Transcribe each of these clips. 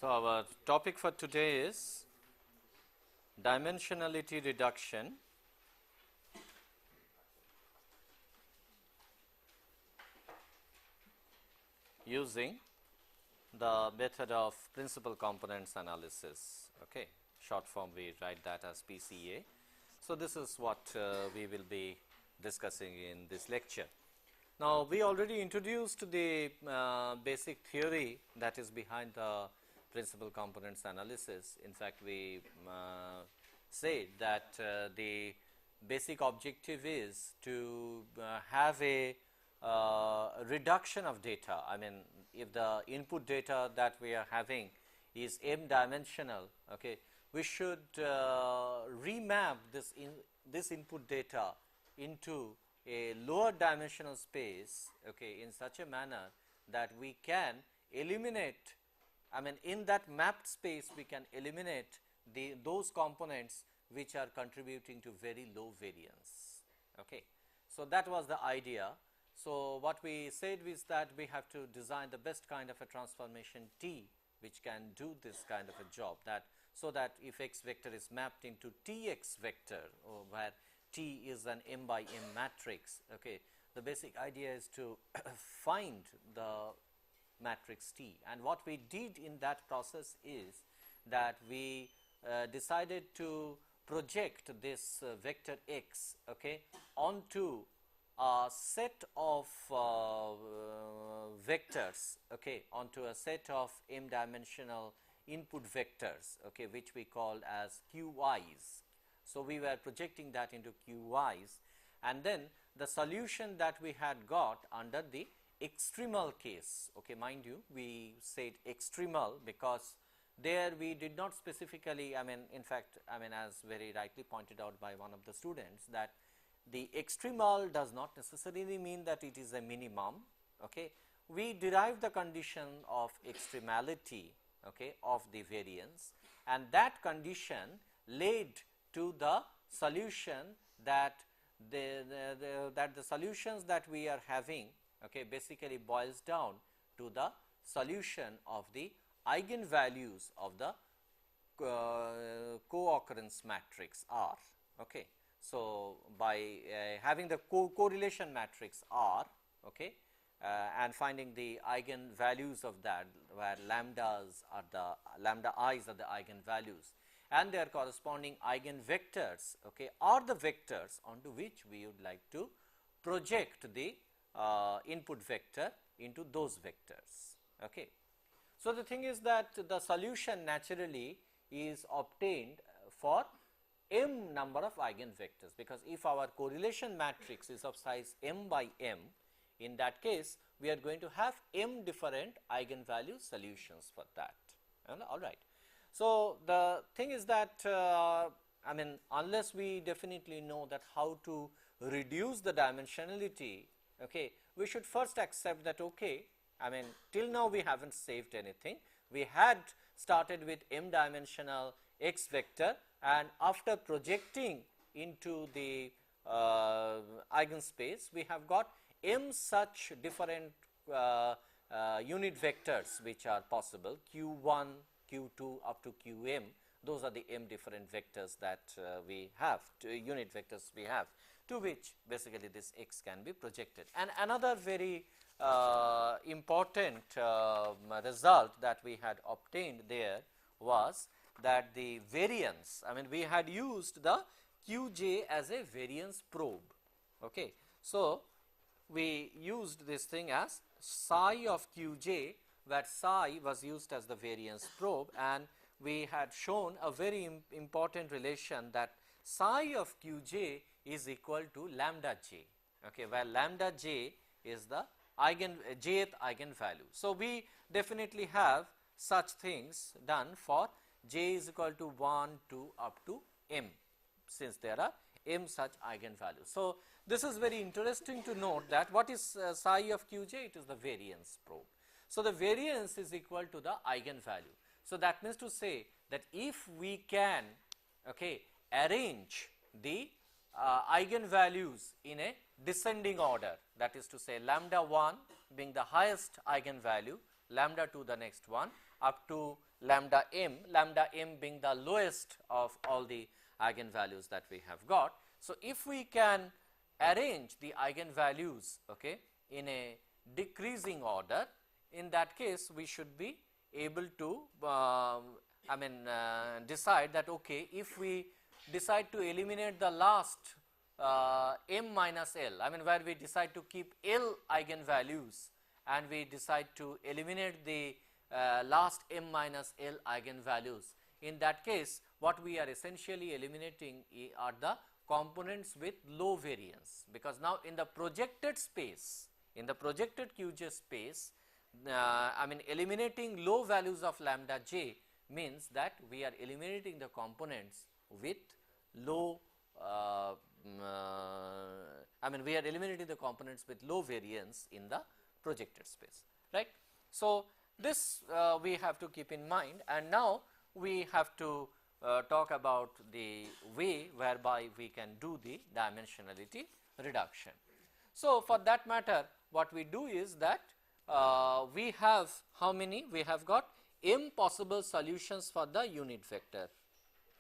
So, our topic for today is dimensionality reduction using the method of principal components analysis. Okay. Short form we write that as PCA. So, this is what we will be discussing in this lecture. Now, we already introduced the basic theory that is behind the principal components analysis. In fact, we said that the basic objective is to have a reduction of data. I mean, if the input data that we are having is m dimensional, okay, we should remap this input data into a lower dimensional space, okay, in such a manner that we can eliminate, I mean, in that mapped space we can eliminate those components which are contributing to very low variance. Okay. So, that was the idea. So, what we said is that we have to design the best kind of a transformation T which can do this kind of a job, that so that if x vector is mapped into Tx vector, or where T is an m by m matrix, okay, the basic idea is to find the matrix T. And what we did in that process is that we decided to project this vector x, okay, onto a set of vectors, okay, onto a set of m dimensional input vectors, okay, which we called as QIs. So, we were projecting that into QIs, and then the solution that we had got under the extremal case, okay, mind you, we said extremal because there we did not specifically, I mean, in fact, I mean, as very rightly pointed out by one of the students, that the extremal does not necessarily mean that it is a minimum, okay. We derive the condition of extremality, okay, of the variance, and that condition led to the solution that the solutions that we are having, okay, basically boils down to the solution of the eigenvalues of the co-occurrence matrix R. Okay. So, by having the correlation matrix R, okay, and finding the eigenvalues of that, where lambdas are the lambda i's are the eigenvalues, and their corresponding eigenvectors, okay, are the vectors onto which we would like to project the input vector into those vectors. Okay. So, the thing is that the solution naturally is obtained for m number of eigenvectors, because if our correlation matrix is of size m by m, in that case we are going to have m different eigenvalue solutions for that. And all right. So, the thing is that I mean, unless we definitely know that how to reduce the dimensionality, okay, we should first accept that, okay, I mean, till now we haven't saved anything. We had started with m dimensional x vector, and after projecting into the eigenspace, we have got m such different unit vectors which are possible, q1, q2 up to qm. Those are the m different vectors that we have, unit vectors we have, to which basically this x can be projected. And another very important result that we had obtained there was that the variance, I mean, we had used the Qj as a variance probe. Okay. So, we used this thing as psi of Qj, where psi was used as the variance probe, and we had shown a very important relation that psi of Qj is equal to lambda j, okay, where lambda j is the jth eigenvalue. So, we definitely have such things done for j is equal to 1, 2 up to m, since there are m such eigenvalues. So, this is very interesting to note that what is psi of Qj? It is the variance probe. So, the variance is equal to the eigenvalue. So, that means to say that if we can, okay, arrange the eigenvalues in a descending order, that is to say lambda 1 being the highest eigenvalue, lambda to the next one up to lambda m being the lowest of all the eigenvalues that we have got. So, if we can arrange the eigenvalues, okay, in a decreasing order, in that case we should be able to decide that, okay, if we decide to eliminate the last m minus l, where we decide to keep l eigenvalues and we decide to eliminate the last m minus l eigenvalues. In that case, what we are essentially eliminating are the components with low variance, because now in the projected space, in the projected QJ space, eliminating low values of lambda j means that we are eliminating the components with low we are eliminating the components with low variance in the projected space, right. So, this we have to keep in mind, and now we have to talk about the way whereby we can do the dimensionality reduction. So, for that matter, what we do is that we have how many? We have got m possible solutions for the unit vector.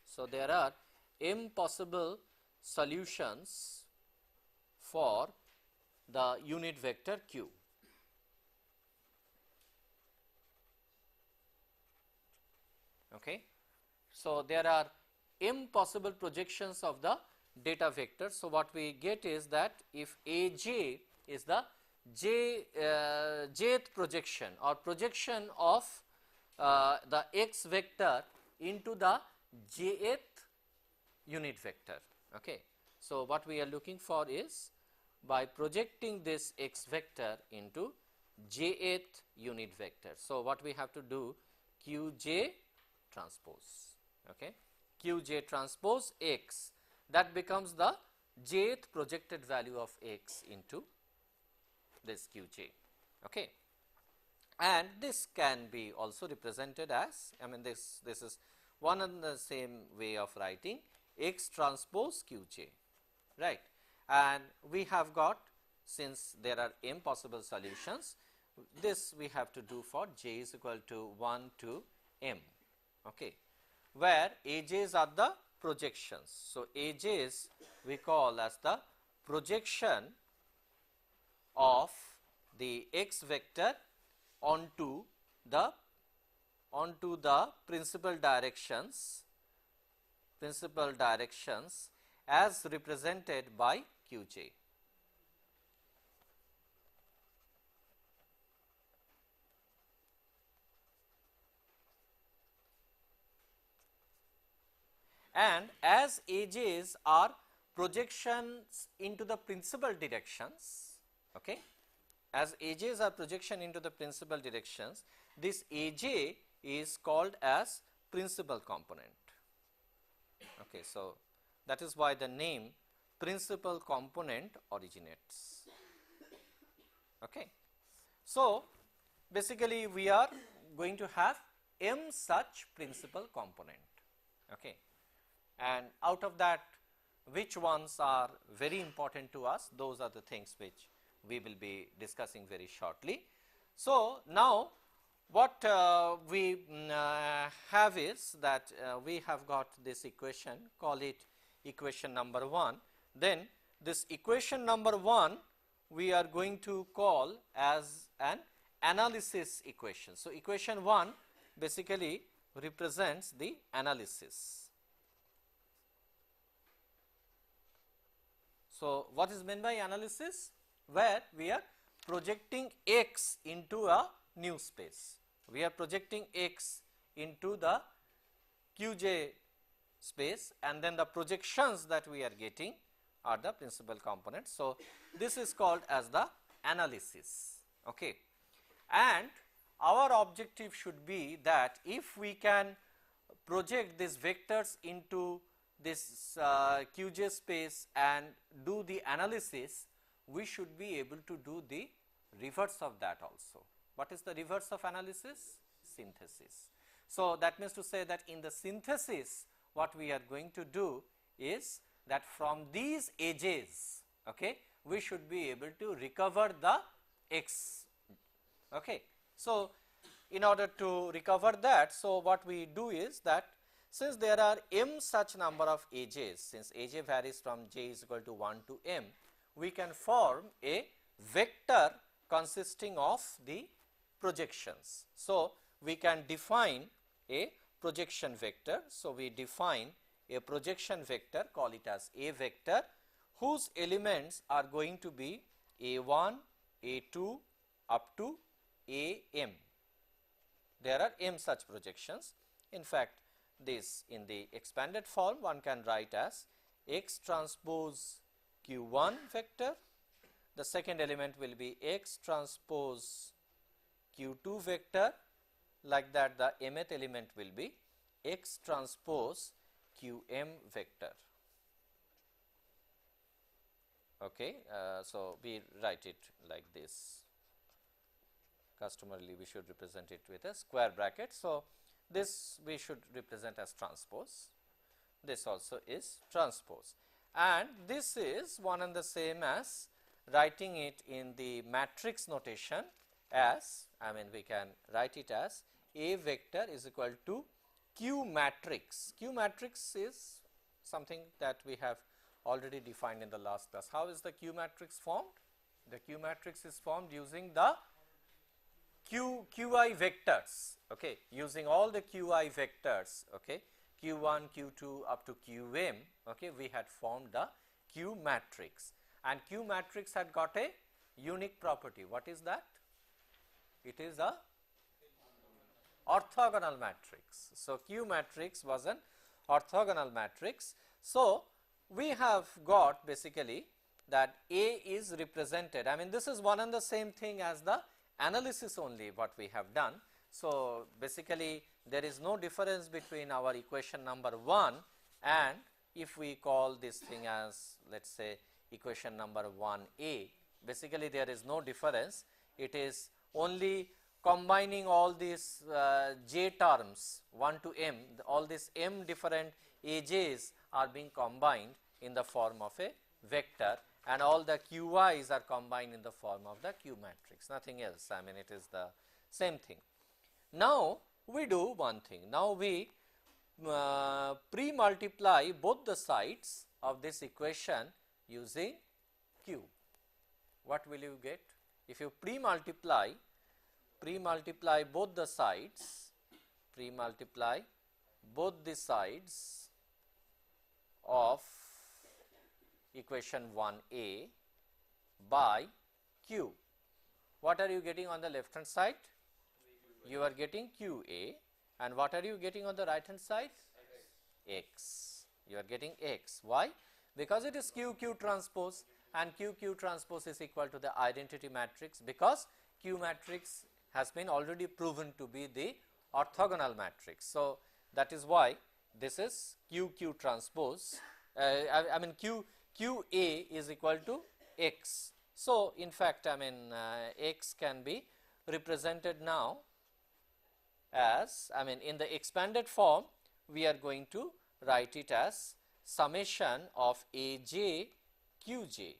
So, there are m possible solutions for the unit vector q. Okay. So, there are m possible projections of the data vector. So, what we get is that if Aj is the jth projection or projection of the x vector into the jth unit vector. Okay. So, what we are looking for is by projecting this x vector into jth unit vector. So, what we have to do, qj transpose, okay, qj transpose x, that becomes the jth projected value of x into this qj, okay. And this can be also represented as, this is one and the same way of writing x transpose qj, right. And we have got, since there are m possible solutions, this we have to do for j is equal to 1 to m, okay, where Aj's are the projections. So, Aj's we call as the projection of the x vector onto the principal directions as represented by qj. And as Aj's are projections into the principal directions, okay, as Aj's are projection into the principal directions, this Aj is called as principal component. Okay, so, that is why the name principal component originates. Okay. So, basically we are going to have m such principal component. Okay. And out of that, which ones are very important to us, those are the things which we will be discussing very shortly. So, now what we have is that we have got this equation, call it equation number 1. Then this equation number 1 we are going to call as an analysis equation. So, equation 1 basically represents the analysis. So, what is meant by analysis? Where we are projecting x into a new space. We are projecting x into the qj space, and then the projections that we are getting are the principal components. So, this is called as the analysis. Okay. And our objective should be that if we can project these vectors into this qj space and do the analysis, we should be able to do the reverse of that also. What is the reverse of analysis? Synthesis. So, that means to say that in the synthesis, what we are going to do is that from these edges, okay, we should be able to recover the x. Okay. So, in order to recover that, so what we do is that since there are m such number of aj's, since aj varies from j is equal to 1 to m, we can form a vector consisting of the projections. So, we can define a projection vector. So, we define a projection vector, call it as A vector, whose elements are going to be A1, A2 up to AM. There are m such projections. In fact, this in the expanded form one can write as X transpose Q1 vector. The second element will be X transpose Q2 vector. Like that, the mth element will be X transpose Qm vector. Okay, so we write it like this. Customarily, we should represent it with a square bracket. So, this we should represent as transpose. This also is transpose, and this is one and the same as writing it in the matrix notation as, I mean, we can write it as A vector is equal to Q matrix. Q matrix is something that we have already defined in the last class. How is the Q matrix formed? The Q matrix is formed using the QI vectors, okay, using all the QI vectors, okay, Q1, Q2 up to Qm, okay, we had formed the Q matrix, and Q matrix had got a unique property. What is that? It is a orthogonal matrix. So, Q matrix was an orthogonal matrix. So, we have got basically that A is represented, I mean, this is one and the same thing as the analysis only what we have done. So, basically there is no difference between our equation number 1 and if we call this thing as, let us say, equation number 1a, basically there is no difference. It is only combining all these j terms 1 to m, all these m different aj's are being combined in the form of a vector, and all the QIs are combined in the form of the Q matrix, nothing else. I mean, it is the same thing. Now, we do one thing. Now, we pre-multiply both the sides of this equation using Q. What will you get? If you pre-multiply both the sides, pre-multiply both the sides of equation 1a by Q. What are you getting on the left hand side? You are getting QA, and what are you getting on the right hand side? X. You are getting X. Why? Because it is QQ transpose, and QQ transpose is equal to the identity matrix, because Q matrix has been already proven to be the orthogonal matrix. So, that is why this is QQ transpose, I mean QA is equal to X. So, in fact, I mean X can be represented now as, I mean, in the expanded form we are going to write it as summation of AJ QJ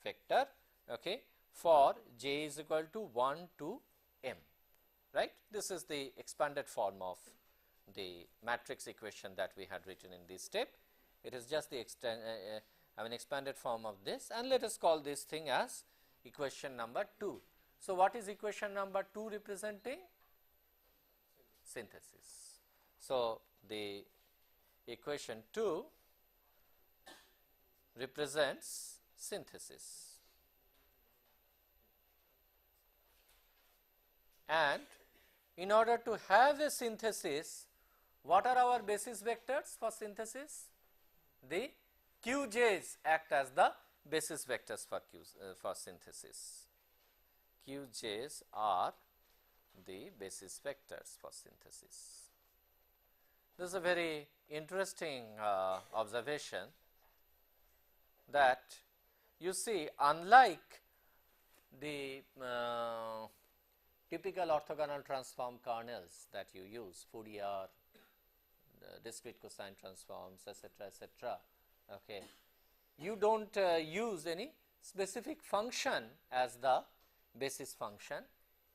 vector, okay, for j is equal to 1 to m, right. This is the expanded form of the matrix equation that we had written in this step. It is just the expanded form of this, and let us call this thing as equation number 2. So, what is equation number 2 representing? Synthesis. So, the equation 2 represents synthesis, and in order to have a synthesis, what are our basis vectors for synthesis? The QJs act as the basis vectors for synthesis. QJs are the basis vectors for synthesis. This is a very interesting observation, that you see, unlike the typical orthogonal transform kernels that you use, Fourier, discrete cosine transforms, etc., okay, you do not use any specific function as the basis function.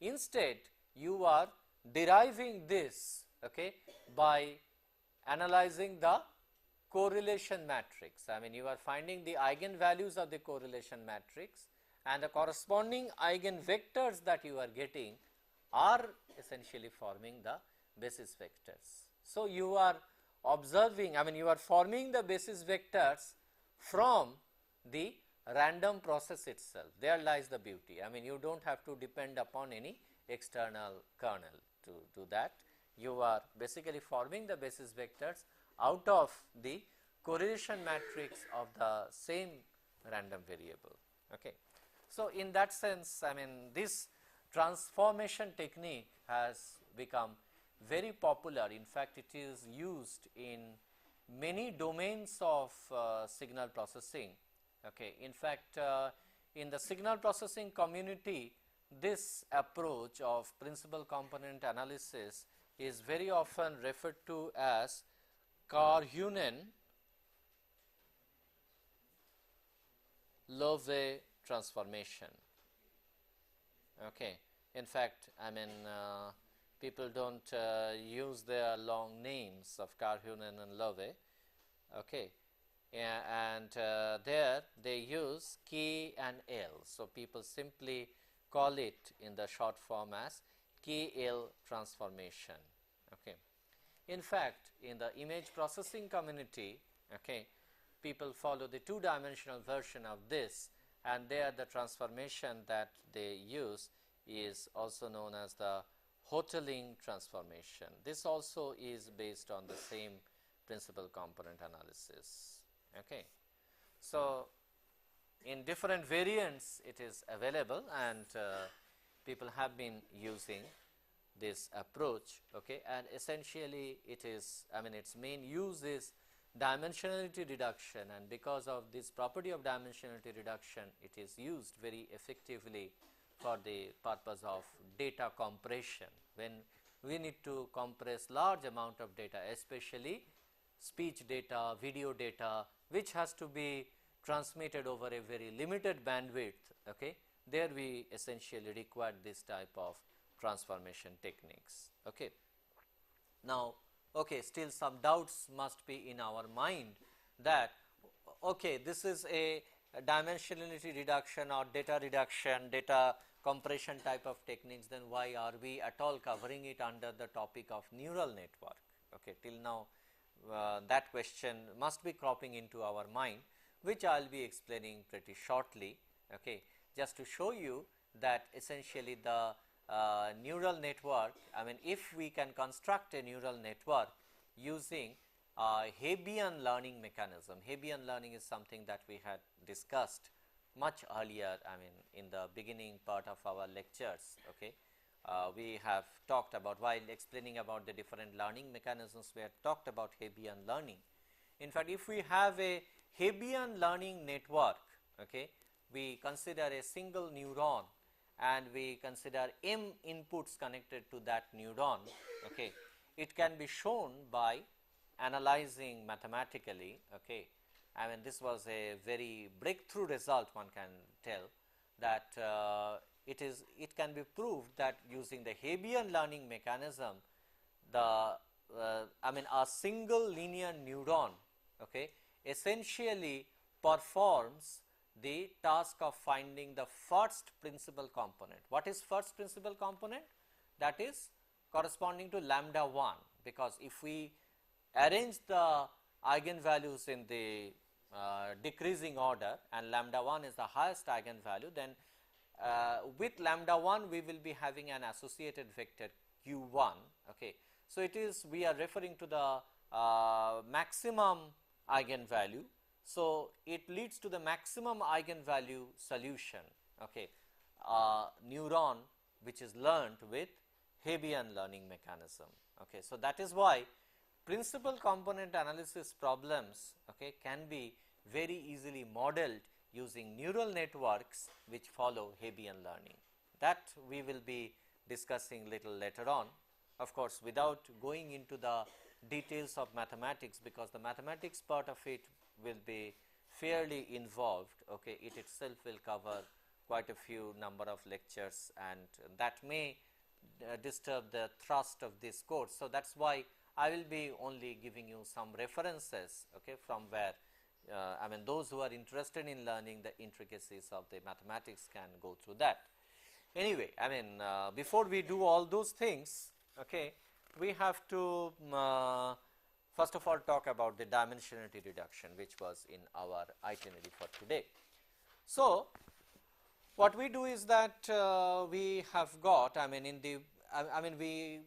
Instead, you are deriving this, okay, by analyzing the correlation matrix. I mean, you are finding the eigenvalues of the correlation matrix, and the corresponding eigenvectors that you are getting are essentially forming the basis vectors. So, you are observing, I mean, you are forming the basis vectors from the random process itself. There lies the beauty. I mean, you do not have to depend upon any external kernel to do that. You are basically forming the basis vectors out of the correlation matrix of the same random variable. Okay. So, in that sense, I mean, this transformation technique has become very popular. In fact, it is used in many domains of signal processing. Okay. In fact, in the signal processing community, this approach of principal component analysis is very often referred to as Carhunen-Loewe transformation. Okay. In fact, I mean, people do not use their long names of Carhunen and Loewe. Okay. And there they use K and L. So, people simply call it in the short form as KL transformation. Okay. In fact, in the image processing community, okay, people follow the two-dimensional version of this, and there the transformation that they use is also known as the Hotelling transformation. This also is based on the same principal component analysis. Okay. So, in different variants it is available, and people have been using this approach, okay, and essentially it is, I mean, its main use is dimensionality reduction, and because of this property of dimensionality reduction, it is used very effectively for the purpose of data compression. When we need to compress large amount of data, especially speech data, video data, which has to be transmitted over a very limited bandwidth, okay, there we essentially require this type of transformation techniques. Okay. Now, okay, still some doubts must be in our mind that, okay, this is a dimensionality reduction or data reduction, data compression type of techniques, then why are we at all covering it under the topic of neural network? Okay, till now that question must be cropping into our mind, which I will be explaining pretty shortly, okay, just to show you that essentially the neural network, I mean, if we can construct a neural network using Hebbian learning mechanism. Hebbian learning is something that we had discussed much earlier, I mean, in the beginning part of our lectures. Okay. We have talked about, while explaining about the different learning mechanisms, we have talked about Hebbian learning. In fact, if we have a Hebbian learning network, okay, we consider a single neuron and we consider m inputs connected to that neuron, okay, it can be shown by analyzing mathematically. Okay. I mean, this was a very breakthrough result, one can tell, that it can be proved that using the Hebbian learning mechanism, the I mean, a single linear neuron, okay, essentially performs the task of finding the first principal component. What is first principal component? That is corresponding to lambda 1, because if we arrange the eigenvalues in the decreasing order and lambda 1 is the highest eigenvalue, then with lambda 1 we will be having an associated vector q1. Okay. So, it is, we are referring to the maximum eigenvalue. So, it leads to the maximum eigenvalue solution, okay, neuron which is learned with Hebbian learning mechanism. Okay. So, that is why principal component analysis problems, okay, can be very easily modeled using neural networks which follow Hebbian learning. That we will be discussing little later on, of course, without going into the details of mathematics, because the mathematics part of it will be fairly involved. Okay. It itself will cover quite a few number of lectures, and that may disturb the thrust of this course. So, that is why I will be only giving you some references, okay, from where I mean those who are interested in learning the intricacies of the mathematics can go through that. Anyway, I mean before we do all those things, okay, we have to first of all talk about the dimensionality reduction, which was in our itinerary for today. So, what we do is that we have got, I mean in the we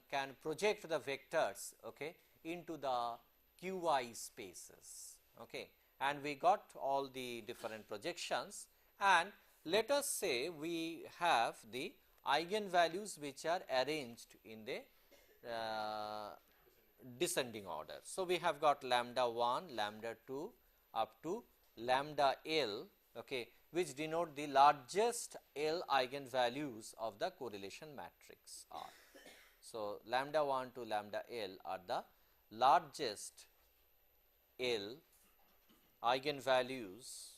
can project the vectors, okay, into the Qi spaces, okay, and we got all the different projections, and let us say we have the eigenvalues which are arranged in the descending order. So, we have got lambda 1, lambda 2 up to lambda L, okay, which denote the largest L eigenvalues of the correlation matrix R. So, lambda 1 to lambda L are the largest L eigenvalues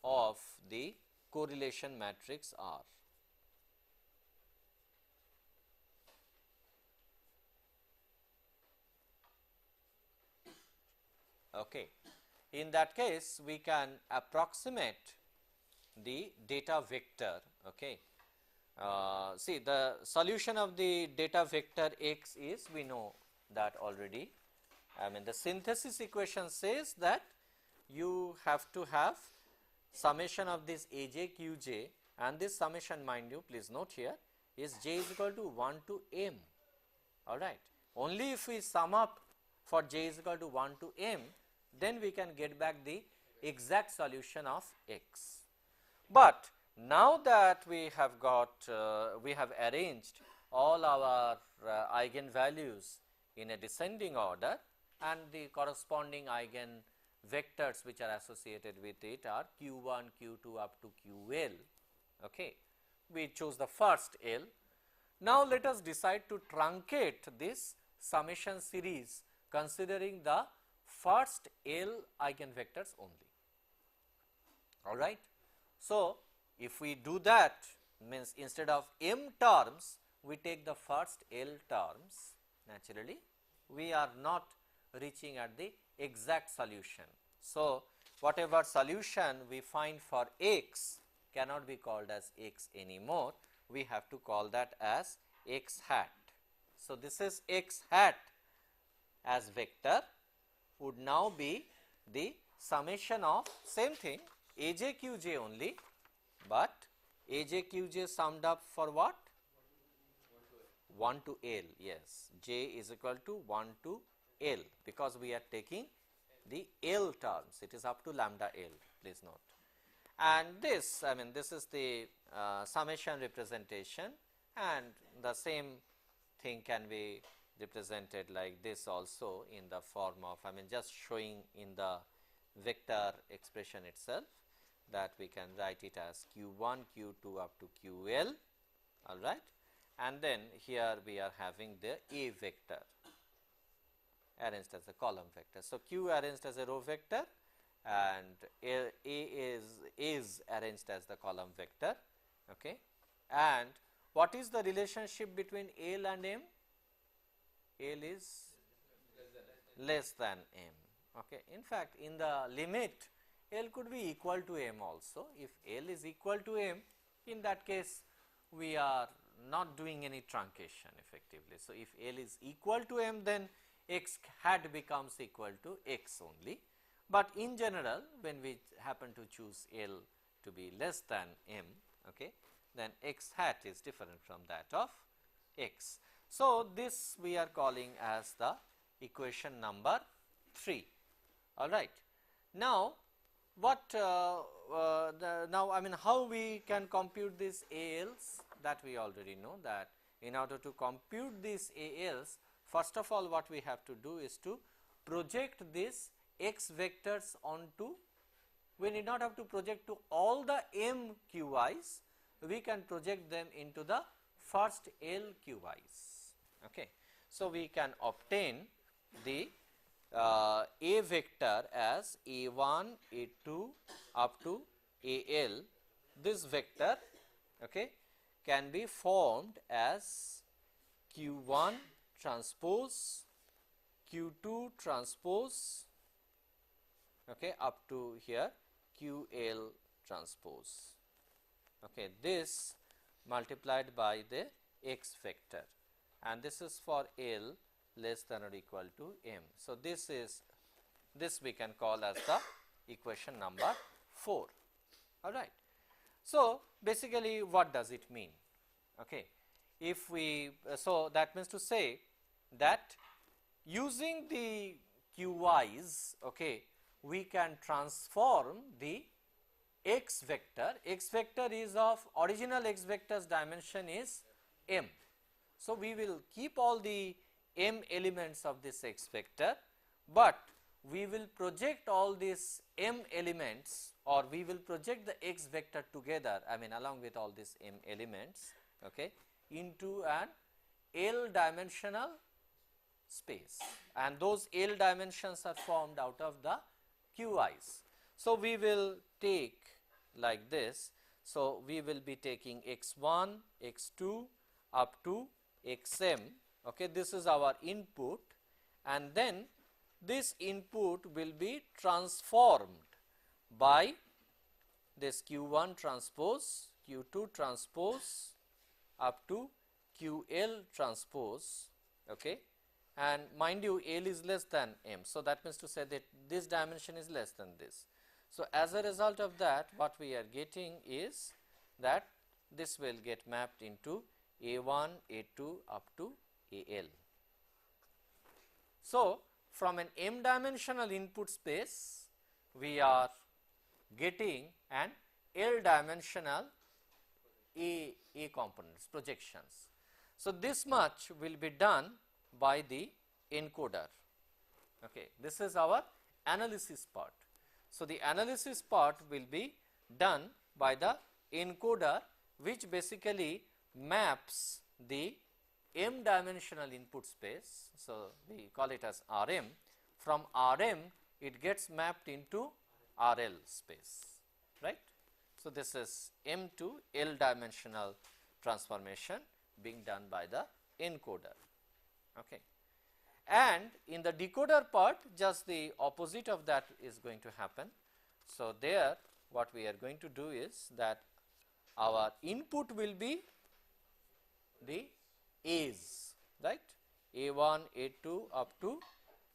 of the correlation matrix R. Okay. In that case, we can approximate the data vector. Okay. See, the solution of the data vector x is, we know that already. I mean the synthesis equation says that you have to have summation of this aj qj, and this summation, mind you, please note here, is j is equal to 1 to m. All right. Only if we sum up for j is equal to 1 to m, then we can get back the exact solution of x. But now that we have got, we have arranged all our eigenvalues in a descending order, and the corresponding eigen vectors which are associated with it are q1, q2 up to ql. Okay. We choose the first L. Now, let us decide to truncate this summation series considering the first L eigenvectors only. All right. So, if we do that, means instead of m terms, we take the first L terms, naturally we are not reaching at the exact solution. So, whatever solution we find for x cannot be called as x anymore, we have to call that as x hat. So, this is x hat as vector would now be the summation of same thing aj qj only, but aj qj summed up for what? 1 to L, yes, j is equal to 1 to L, because we are taking the L terms, it is up to lambda L, please note. And this, I mean this is the summation representation, and the same thing can be represented like this also in the form of, I mean just showing in the vector expression itself, that we can write it as q1, q2 up to ql, all right. And then here we are having the A vector arranged as a column vector. So, q arranged as a row vector, and A is arranged as the column vector. Okay. And what is the relationship between L and M? L is less than M. Okay. In fact, in the limit, L could be equal to M also. If L is equal to M, in that case we are not doing any truncation effectively. So, if L is equal to M, then x hat becomes equal to x only, but in general when we happen to choose L to be less than M, okay, then x hat is different from that of x. So, this we are calling as the equation number 3. All right. Now, what now I mean how we can compute these ALs, that we already know, that in order to compute these ALs, first of all what we have to do is to project these x vectors onto, we need not have to project to all the m QIs, we can project them into the first L QIs. Okay. So, we can obtain the A vector as A1, A2 up to AL. This vector okay, can be formed as Q1 transpose, Q2 transpose, okay, up to here QL transpose. Okay, this multiplied by the x vector, and this is for L less than or equal to M. So, this we can call as the equation number 4. All right. So, basically what does it mean? Okay. If we, so that means to say that using the QIs, okay, we can transform the x vector. X vector is of original x vector's dimension is M. So, we will keep all the M elements of this x vector, but we will project all these M elements, or we will project the x vector together, I mean along with all these M elements, okay, into an L dimensional space, and those L dimensions are formed out of the QIs. So, we will take like this. So, we will be taking x1, x2 up to xm, okay, this is our input, and then this input will be transformed by this Q1 transpose, Q2 transpose up to QL transpose, okay, and mind you L is less than M. So, that means to say that this dimension is less than this. So, as a result of that, what we are getting is that this will get mapped into A1, A2 up to AL. So, from an M dimensional input space, we are getting an L dimensional A components, projections. So, this much will be done by the encoder. Okay. This is our analysis part. So, the analysis part will be done by the encoder, which basically maps the M dimensional input space. So, we call it as RM. From RM, it gets mapped into RL space, right. So, this is M to L dimensional transformation being done by the encoder. Okay. And in the decoder part, just the opposite of that is going to happen. So, there what we are going to do is that our input will be the A's, right, A1, A2 up to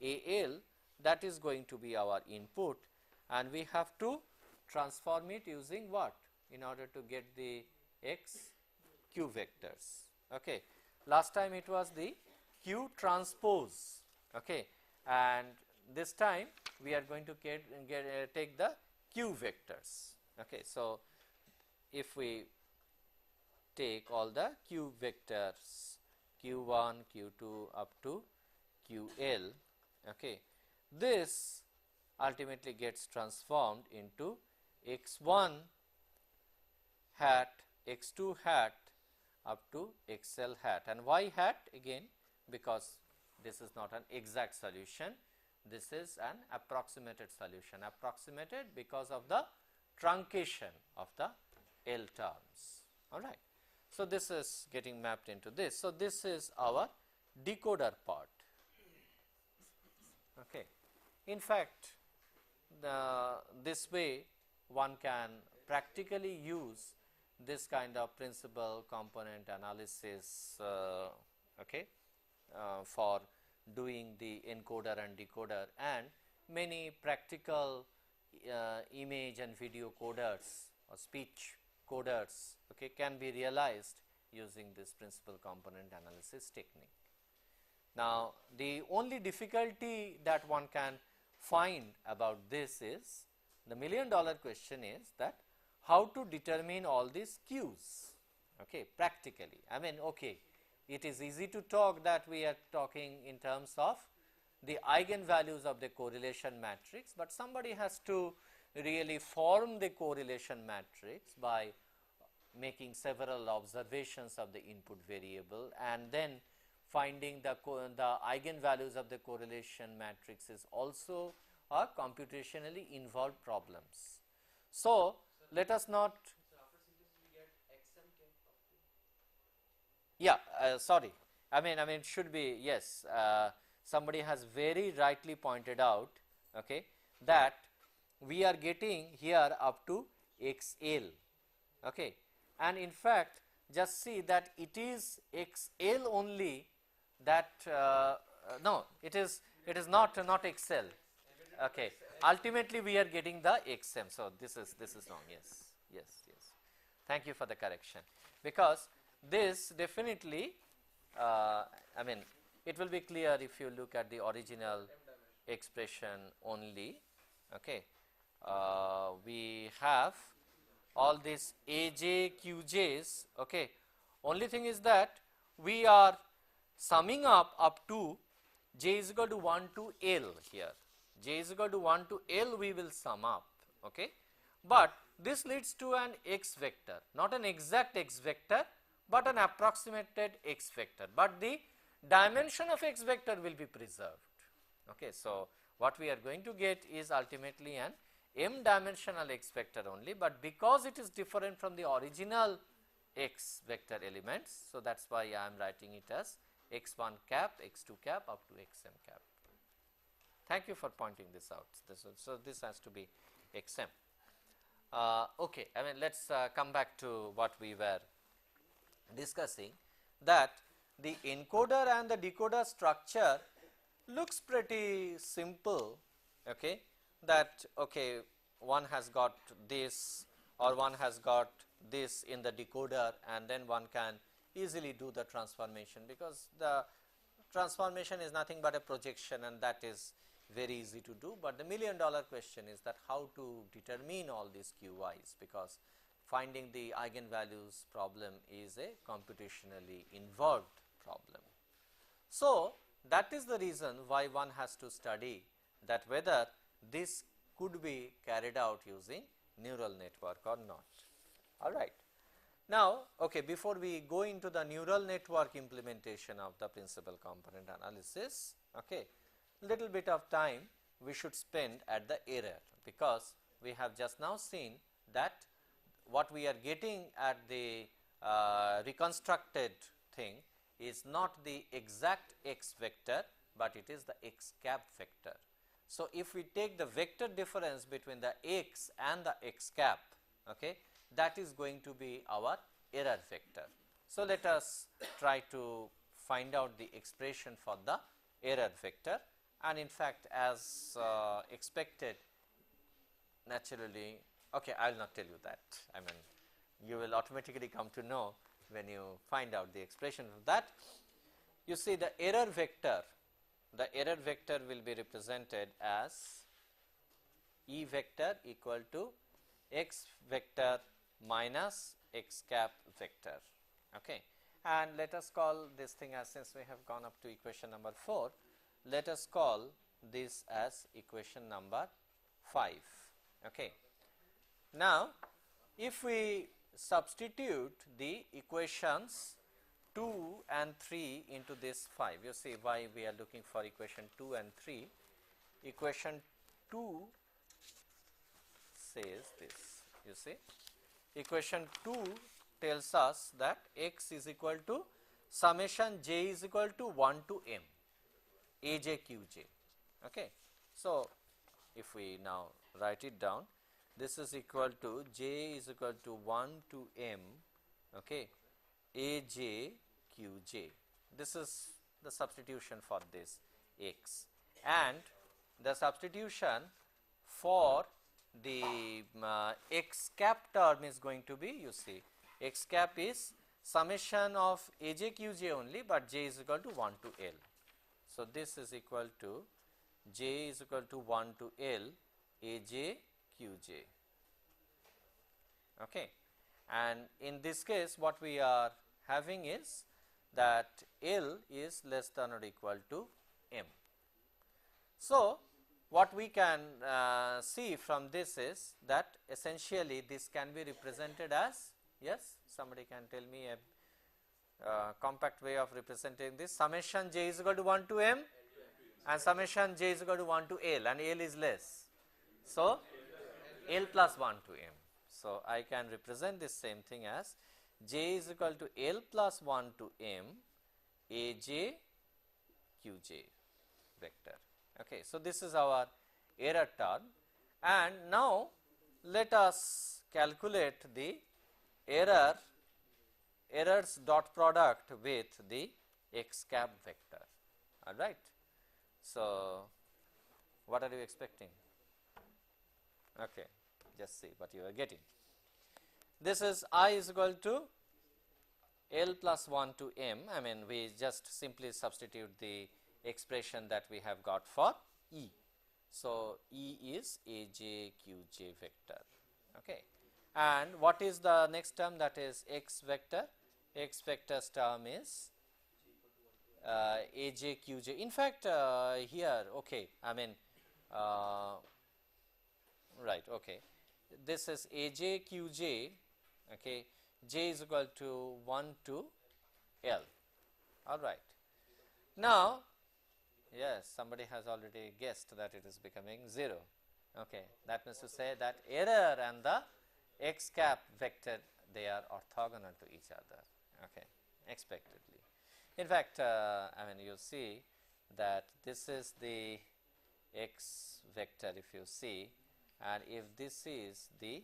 AL, that is going to be our input, and we have to transform it using what in order to get the x q vectors. Okay. Last time it was the q transpose, okay, and this time we are going to take the q vectors. Okay. So, if we take all the q vectors q1, q2 up to ql, okay, this ultimately gets transformed into x1 hat, x2 hat up to xl hat, and why hat? Again, because this is not an exact solution, this is an approximated solution, approximated because of the truncation of the L terms. All right. So, this is getting mapped into this. So, this is our decoder part. Okay. In fact, this way one can practically use this kind of principal component analysis, okay, for doing the encoder and decoder, and many practical image and video coders or speech coders, okay, can be realized using this principal component analysis technique. Now, the only difficulty that one can find about this is, the $1,000,000 question is that how to determine all these Qs, okay, practically. I mean, okay, it is easy to talk that we are talking in terms of the eigenvalues of the correlation matrix, but somebody has to really form the correlation matrix by making several observations of the input variable, and then finding the eigenvalues of the correlation matrix is also a computationally involved problems. So, let us not. So, after synthesis we get xm Yeah, sorry. I mean, it should be, yes, somebody has very rightly pointed out, okay, that we are getting here up to XL, okay, and in fact, just see that it is XL only that, no, it is not XL, okay. Ultimately, we are getting the XM, so this is wrong, yes, yes, yes. Thank you for the correction, because this definitely, I mean, it will be clear if you look at the original expression only, okay. We have all these AJ, QJs, okay. Only thing is that we are summing up to J is equal to 1 to L here. J is equal to 1 to L we will sum up, okay. But this leads to an X vector, not an exact X vector, but an approximated X vector, but the dimension of X vector will be preserved, okay. So, what we are going to get is ultimately an M dimensional X vector only, but because it is different from the original X vector elements, so that is why I am writing it as x1 cap, x2 cap up to xm cap. Thank you for pointing this out. So, this has to be xm. Okay, I mean, let us come back to what we were discussing, that the encoder and the decoder structure looks pretty simple, okay, that okay, one has got this or one has got this in the decoder, and then one can easily do the transformation, because the transformation is nothing but a projection, and that is very easy to do. But the $1,000,000 question is that how to determine all these QIs, because finding the eigenvalues problem is a computationally involved problem. So, that is the reason why one has to study that whether this could be carried out using neural network or not. All right. Now, okay, before we go into the neural network implementation of the principal component analysis, okay, little bit of time we should spend at the error, because we have just now seen that what we are getting at the reconstructed thing is not the exact x vector, but it is the x cap vector. So, if we take the vector difference between the x and the x cap, okay, that is going to be our error vector. So, let us try to find out the expression for the error vector, and in fact, as expected, naturally, okay, I will not tell you that. I mean, you will automatically come to know when you find out the expression of that. You see, the error vector will be represented as E vector equal to x vector minus x cap vector, okay. And let us call this thing as, since we have gone up to equation number 4, let us call this as equation number 5, okay. Now, if we substitute the equations 2 and 3 into this 5, you see why we are looking for equation 2 and 3. Equation 2 says this, you see, equation 2 tells us that x is equal to summation j is equal to 1 to m aj qj, okay. So, if we now write it down, this is equal to j is equal to 1 to m, okay, aj qj. This is the substitution for this x, and the substitution for the x cap term is going to be, you see, x cap is summation of aj qj only, but j is equal to 1 to l. So, this is equal to j is equal to 1 to l aj qj, okay. And in this case, what we are having is that L is less than or equal to M. So, what we can see from this is that essentially this can be represented as, yes, somebody can tell me a compact way of representing this, summation j is equal to 1 to M and summation j is equal to 1 to L, and L is less. So, L plus 1 to M. So, I can represent this same thing as j is equal to L plus 1 to m aj qj vector. Okay. So, this is our error term, and now let us calculate the errors dot product with the x cap vector. All right. So, what are you expecting? Okay, just see what you are getting. This is I is equal to L plus 1 to m. I mean, we just simply substitute the expression that we have got for E. So, E is aj qj vector. Okay. And what is the next term, that is x vector? X vector's term is aj qj. In fact, here, okay, I mean, right, okay. This is aj qj, okay, j is equal to 1 to L. All right. Now, yes, somebody has already guessed that it is becoming 0. Okay. That means to say that error and the x cap vector, they are orthogonal to each other. Okay, expectedly. In fact, I mean, you see that this is the x vector, if you see, and if this is the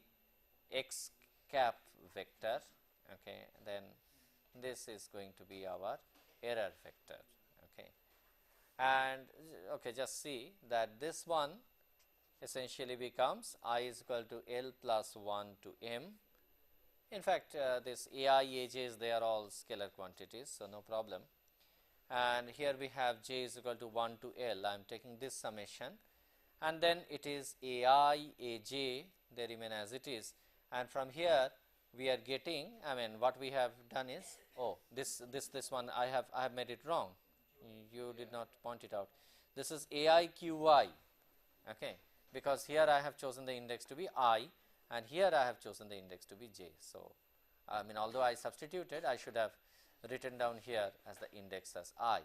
x cap vector, okay, then this is going to be our error vector. Okay. And okay, just see that this one essentially becomes I is equal to L plus 1 to m. In fact, this ai, aj's, they are all scalar quantities, so no problem. And here we have j is equal to 1 to L. I am taking this summation, and then it is ai, aj, they remain as it is. And from here we are getting, I mean, what we have done is, oh, this one I have made it wrong. You did not point it out. This is ai qi, okay, because here I have chosen the index to be I, and here I have chosen the index to be j. So, I mean, although I substituted, I should have written down here as the index as I.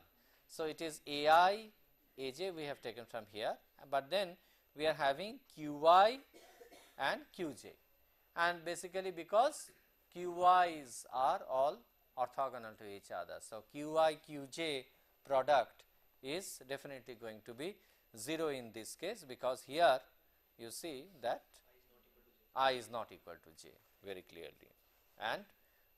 So, it is ai, aj we have taken from here, but then we are having qi and qj, and basically because qi's are all orthogonal to each other. So, qi qj product is definitely going to be 0 in this case, because here you see that I is not equal to j very clearly, and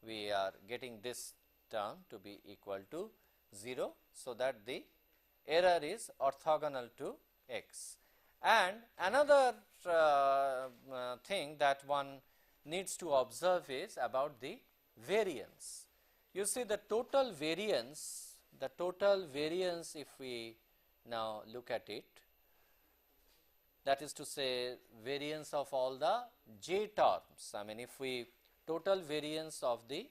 we are getting this term to be equal to 0. So, that the error is orthogonal to x. And another thing that one needs to observe is about the variance. You see the total variance, if we now look at it, that is to say variance of all the j terms. I mean, if we total variance of the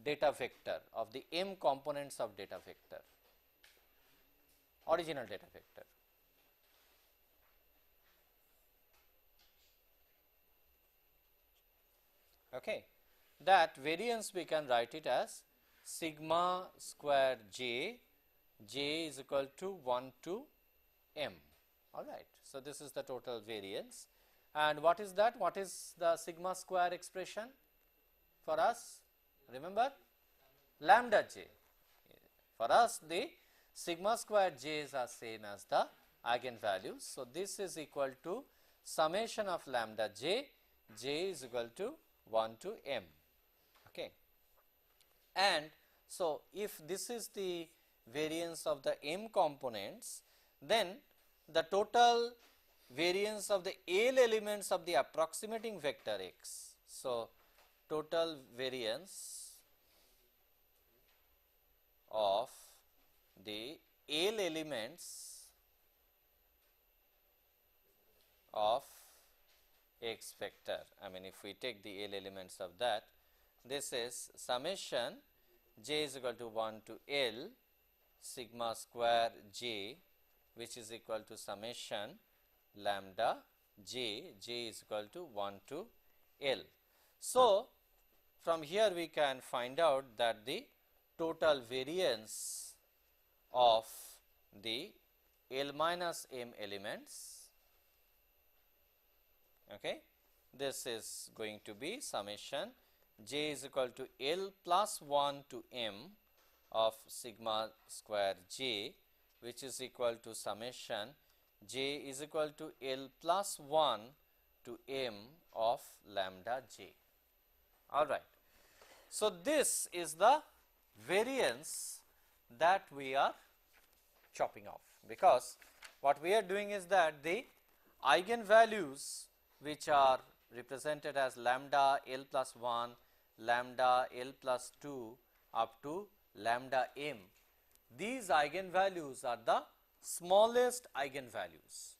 data vector, of the m components of data vector, original data vector. Okay. That variance we can write it as sigma square j, j is equal to 1 to m. All right. So, this is the total variance, and what is that? What is the sigma square expression for us? Remember, lambda j. For us, the sigma square j's are same as the eigenvalues. So, this is equal to summation of lambda j, j is equal to 1 to m. Okay. And so, if this is the variance of the m components, then the total variance of the L elements of the approximating vector x. So, total variance of the L elements of x vector. I mean, if we take the L elements of that, this is summation j is equal to 1 to L sigma square j, which is equal to summation lambda j, j is equal to 1 to L. So, from here we can find out that the total variance of the L minus m elements, okay, this is going to be summation j is equal to L plus 1 to m of sigma square j, which is equal to summation j is equal to L plus 1 to m of lambda j. All right. So, this is the variance that we are chopping off, because what we are doing is that the eigenvalues which are represented as lambda L plus 1, lambda L plus 2 up to lambda m, these eigenvalues are the smallest eigenvalues.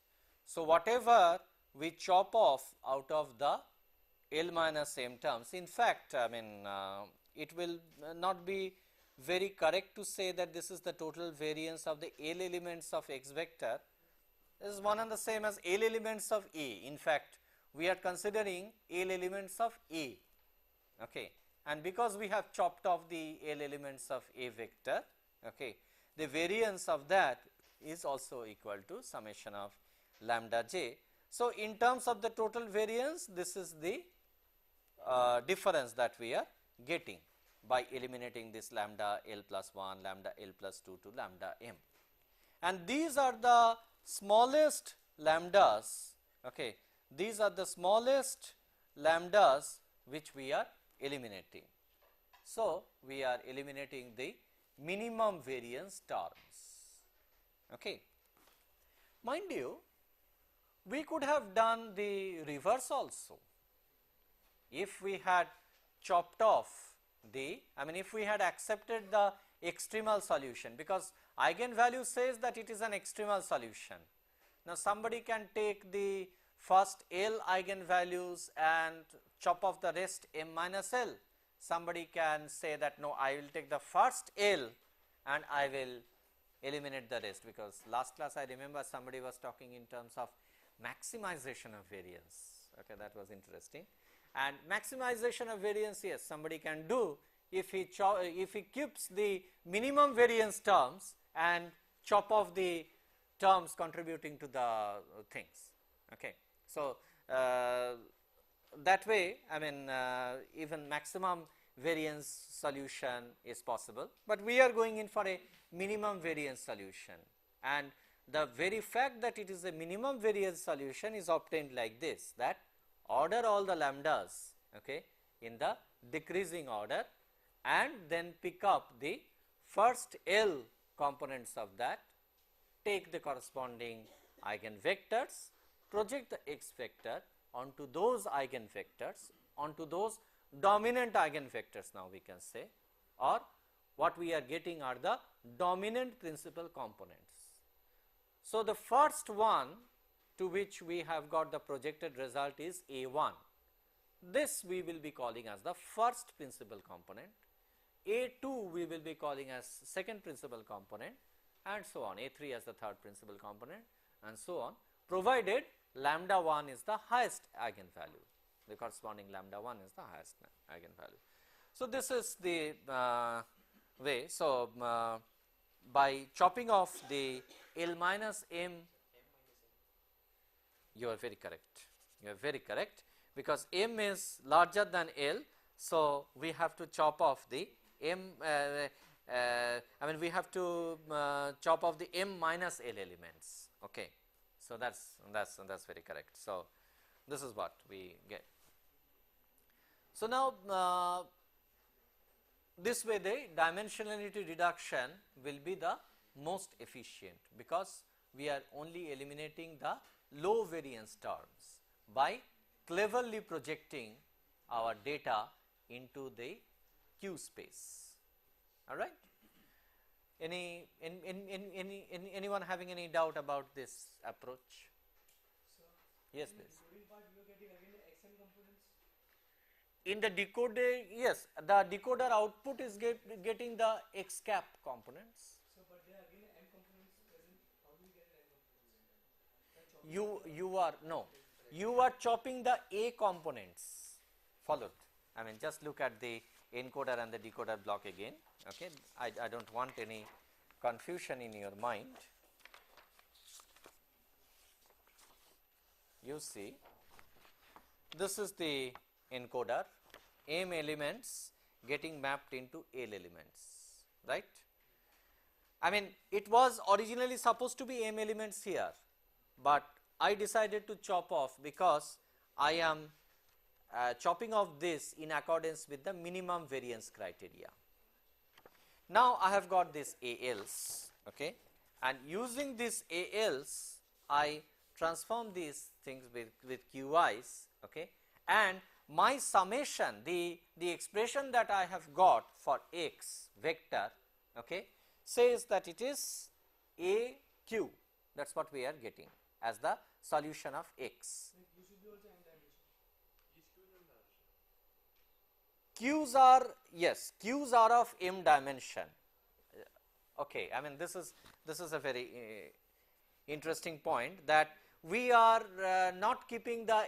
So, whatever we chop off out of the L minus m terms, in fact, I mean it will not be very correct to say that this is the total variance of the L elements of x vector. This is one and the same as L elements of A. In fact, we are considering L elements of A, okay. And because we have chopped off the L elements of A vector, okay, the variance of that is also equal to summation of lambda j. So, in terms of the total variance, this is the difference that we are getting by eliminating this lambda L plus 1, lambda L plus 2 to lambda m. And these are the smallest lambdas, okay. These are the smallest lambdas which we are eliminating. So, we are eliminating the minimum variance terms, okay. Mind you, we could have done the reverse also. If we had chopped off the, I mean if we had accepted the extremal solution, because eigenvalue says that it is an extremal solution. Now, somebody can take the first L eigenvalues and chop off the rest m minus L. Somebody can say that no, I will take the first L and I will eliminate the rest, because last class I remember somebody was talking in terms of maximization of variance, okay, that was interesting. And maximization of variance, yes, somebody can do if he keeps the minimum variance terms and chop off the terms contributing to the things, okay. So, that way, I mean even maximum variance solution is possible, but we are going in for a minimum variance solution, and the very fact that it is a minimum variance solution is obtained like this, that order all the lambdas, okay, in the decreasing order and then pick up the first L components of that, take the corresponding eigenvectors, project the x vector onto those eigenvectors, onto those dominant eigenvectors, now we can say, or what we are getting are the dominant principal components. So, the first one to which we have got the projected result is A1. This we will be calling as the first principal component, A2 we will be calling as second principal component, and so on, A3 as the third principal component, and so on, provided lambda 1 is the highest eigenvalue, the corresponding lambda 1 is the highest eigenvalue. So, this is the way. So, by chopping off the L minus m, you are very correct, you are very correct, because m is larger than L. So, we have to chop off the m, I mean we have to chop off the m minus L elements, okay. So, that's very correct. So, this is what we get. So, now this way the dimensionality reduction will be the most efficient, because we are only eliminating the low variance terms by cleverly projecting our data into the Q space. All right. Anyone having any doubt about this approach? Yes, please. In the decoder, yes, the decoder output is getting the x cap components. So, but there are again n components present. How do we get n components? You are chopping the A components. Followed. I mean, just look at the encoder and the decoder block again. Okay, I don't want any confusion in your mind. You see, this is the encoder, m elements getting mapped into L elements, right. I mean, it was originally supposed to be m elements here, but I decided to chop off because I am chopping off this in accordance with the minimum variance criteria. Now, I have got this ALs, okay, and using this ALs, I transform these things with QIs, okay, and my summation, the expression that I have got for x vector, okay, says that it is AQ, that is what we are getting as the solution of x. You should be also m dimension. Q's are, yes, Q's are of m dimension. Okay, I mean this is a very interesting point, that we are not keeping the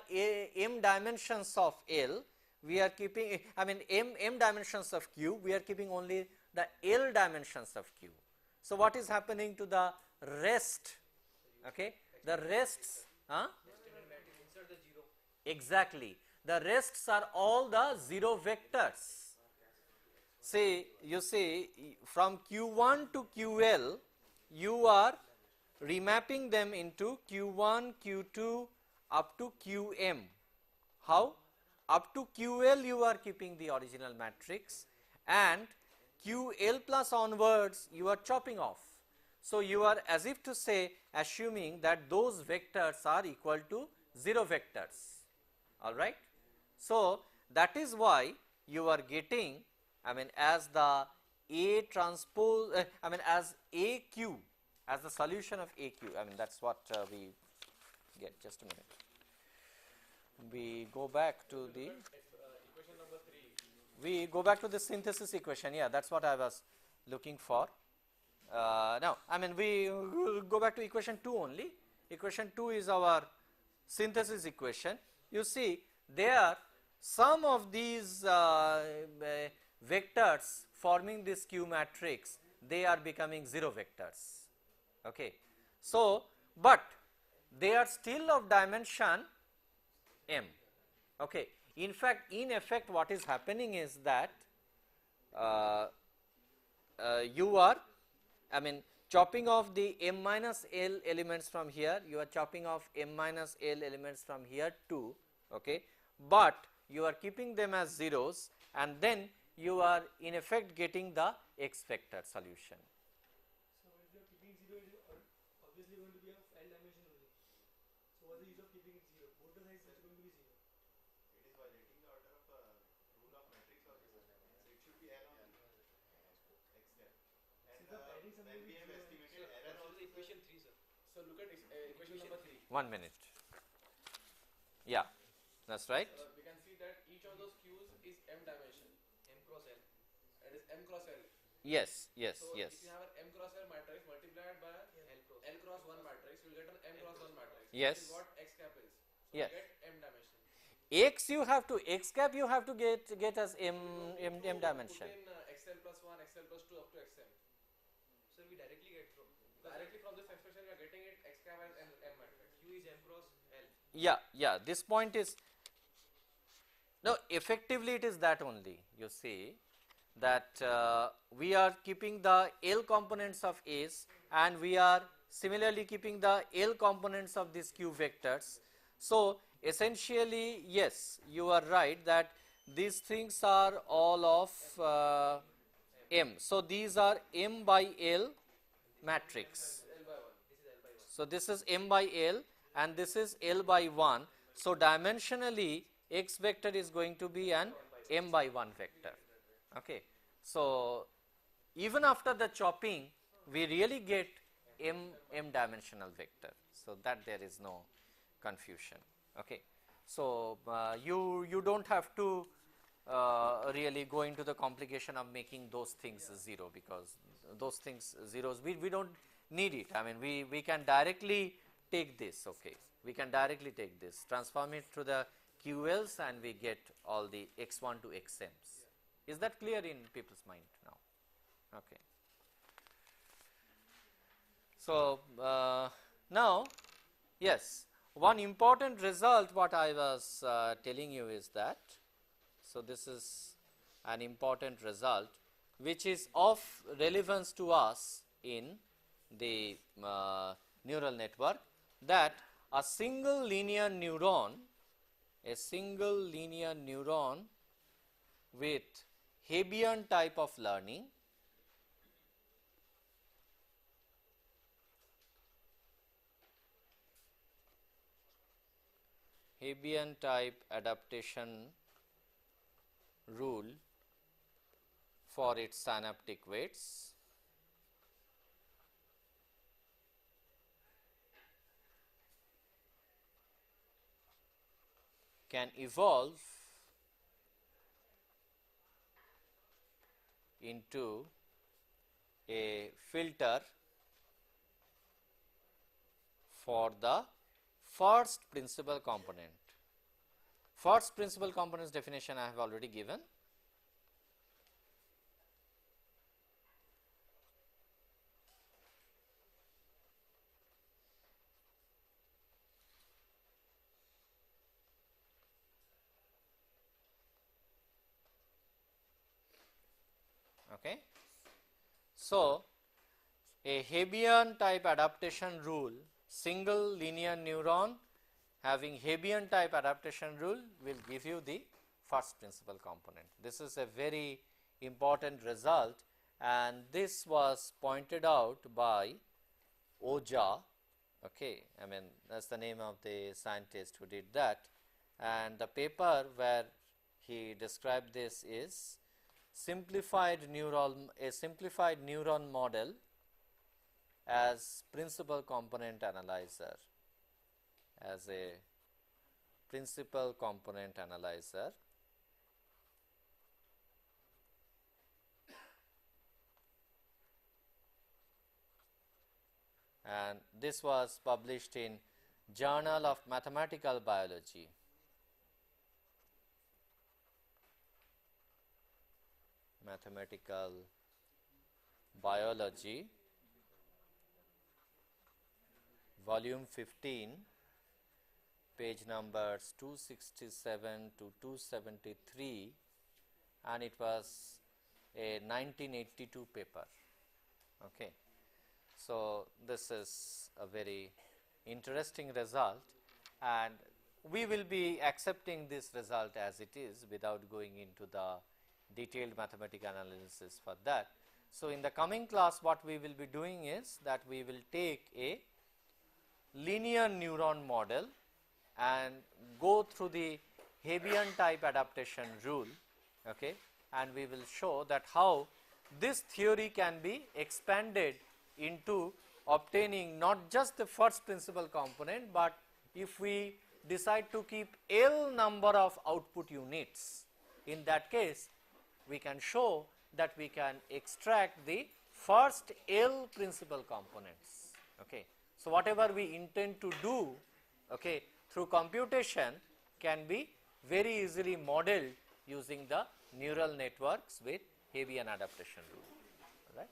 m dimensions of L, we are keeping, I mean m dimensions of Q, we are keeping only the L dimensions of Q. So, what is happening to the rest? Okay, the rests, Insert the 0. exactly, the rests are all the 0 vectors. Say, you see from Q1 to QL, you are remapping them into Q1, Q2 up to Qm. How? Up to QL you are keeping the original matrix, and QL plus onwards you are chopping off. So, you are as if to say assuming that those vectors are equal to 0 vectors, alright. So, that is why you are getting, I mean as the A transpose, I mean as AQ, as the solution of AQ, I mean that is what we get. Just a minute. We go back to the Equation number 3. we go back to the synthesis equation. Yeah, that is what I was looking for. Now, I mean we go back to equation 2 only. Equation 2 is our synthesis equation. You see there some of these vectors forming this Q matrix, they are becoming 0 vectors. Okay. So, but they are still of dimension m. Okay. In fact, in effect what is happening is that you are, I mean chopping off the m minus l elements from here, you are chopping off m minus l elements from here too, okay, but you are keeping them as zeros, and then you are in effect getting the x vector solution. So, if you are keeping 0, it is obviously going to be of L dimension only. So, what is the use of keeping it 0? Both the sides are going to be 0. It is violating the order of rule of matrix or so it should be L only. Except. And So, the adding something when we with have 0 estimated error also, equation 3, sir. So, look at equation number 3. 1 minute. Yeah, that is right. We can see that each of those Q's is m dimension. M cross L. It is m cross L. Yes, yes, So, yes. if you have an m cross L matrix multiplied by L cross 1 matrix, you will get an m cross 1 matrix. Yes. This is what x cap is. So, Yes. you get m dimension. X you have to, x cap you have to get as m dimension. Put in xl plus 1, xl plus 2 up to xm. So, we directly get from this expression we are getting it x cap as m matrix. Q is m cross L. Yeah, yeah, this point is, no, effectively it is that only. You see that we are keeping the L components of A's, and we are similarly keeping the L components of these Q vectors. So, essentially yes, you are right that these things are all of M. So, these are M by L matrix. So, this is M by L and this is L by 1. So, dimensionally x vector is going to be an M by 1 vector. Okay. So, even after the chopping we really get M dimensional vector. So, that there is no confusion. Okay. So, you do not have to really go into the complication of making those things 0, because those things zeros we do not need it. I mean we can directly take this, okay, we can directly take this, transform it to the QLs, and we get all the x1 to xm's. Is that clear in people's mind now? Okay. So, now yes, one important result what I was telling you is that, So, this is an important result which is of relevance to us in the neural network, that a single linear neuron with Hebbian type of learning Hebbian type adaptation rule for its synaptic weights can evolve into a filter for the first principal component. First principal component's definition I have already given. Okay. So, a Hebbian type adaptation rule, single linear neuron having Hebbian type adaptation rule will give you the first principal component. This is a very important result, and this was pointed out by Oja. Okay, I mean that is the name of the scientist who did that, and the paper where he described this is a simplified neuron model as principal component analyzer, as a principal component analyzer. And this was published in Journal of Mathematical Biology. Mathematical Biology, volume 15, page numbers 267 to 273, and it was a 1982 paper. Okay. So, this is a very interesting result, and we will be accepting this result as it is without going into the detailed mathematical analysis for that. So, in the coming class what we will be doing is that we will take a linear neuron model and go through the Hebbian type adaptation rule, okay, and we will show that how this theory can be expanded into obtaining not just the first principal component, but if we decide to keep L number of output units, in that case we can show that we can extract the first L principal components. Okay. So, whatever we intend to do, okay, through computation can be very easily modeled using the neural networks with Hebbian adaptation rule. Right.